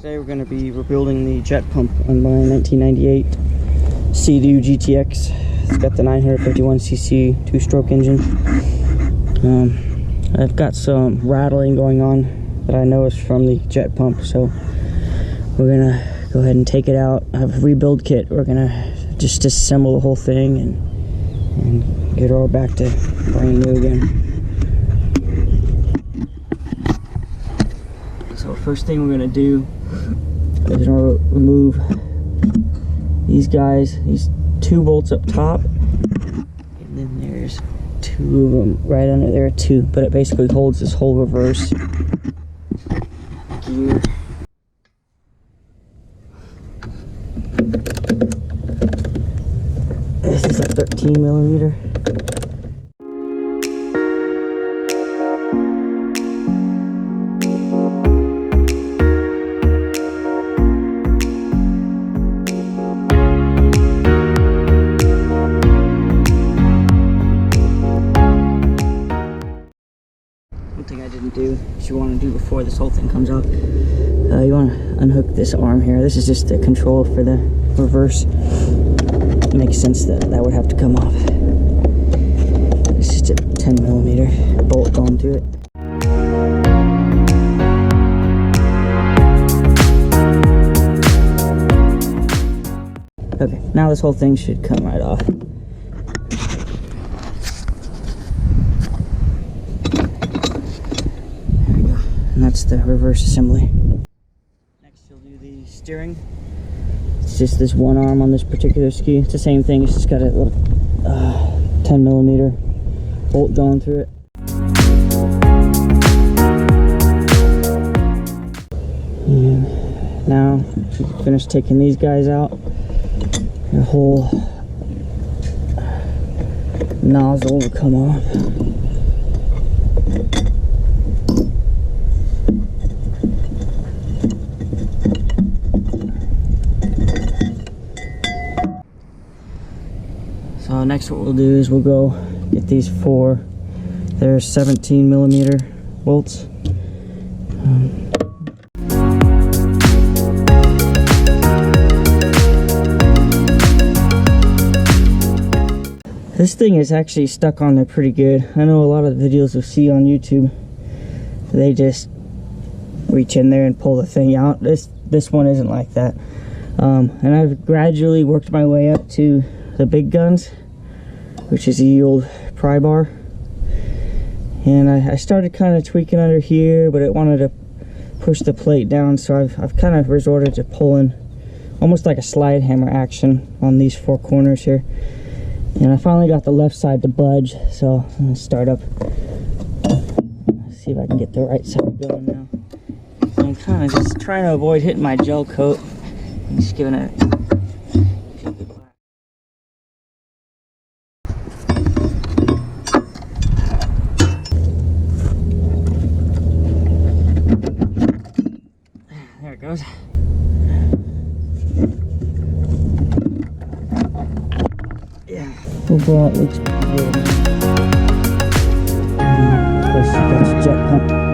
Today we're going to be rebuilding the jet pump on my 1998 Seadoo GTX. It's got the 951cc two-stroke engine. I've got some rattling going on that I know is from the jet pump, so we're going to go ahead and take it out. I have a rebuild kit. We're going to just disassemble the whole thing and get it all back to brand new again. So first thing we're going to do is remove these guys, these two bolts up top, and then there's two of them right under there too, but it basically holds this whole reverse gear. This is a 13mm. Thing I didn't do, which you want to do before this whole thing comes off, you want to unhook this arm here. This is just the control for the reverse. It makes sense that that would have to come off. It's just a 10mm bolt going through it. Okay, now this whole thing should come right off. And that's the reverse assembly. Next you'll do the steering. It's just this one arm on this particular ski. It's the same thing, it's just got a little 10mm bolt going through it. And now we finish taking these guys out. The whole nozzle will come off. So next what we'll do is we'll go get these four. They're 17mm bolts. This thing is actually stuck on there pretty good. I know a lot of the videos you'll see on YouTube, they just reach in there and pull the thing out. This one isn't like that. And I've gradually worked my way up to the big guns, which is the old pry bar, and I started kind of tweaking under here, but it wanted to push the plate down, so I've kind of resorted to pulling almost like a slide hammer action on these four corners here, and I finally got the left side to budge, so I'm gonna start up. Let's see if I can get the right side going now. So I'm kind of just trying to avoid hitting my gel coat. I'm just giving it goes. Yeah, overall it looks pretty good. Of course, that's jet pump.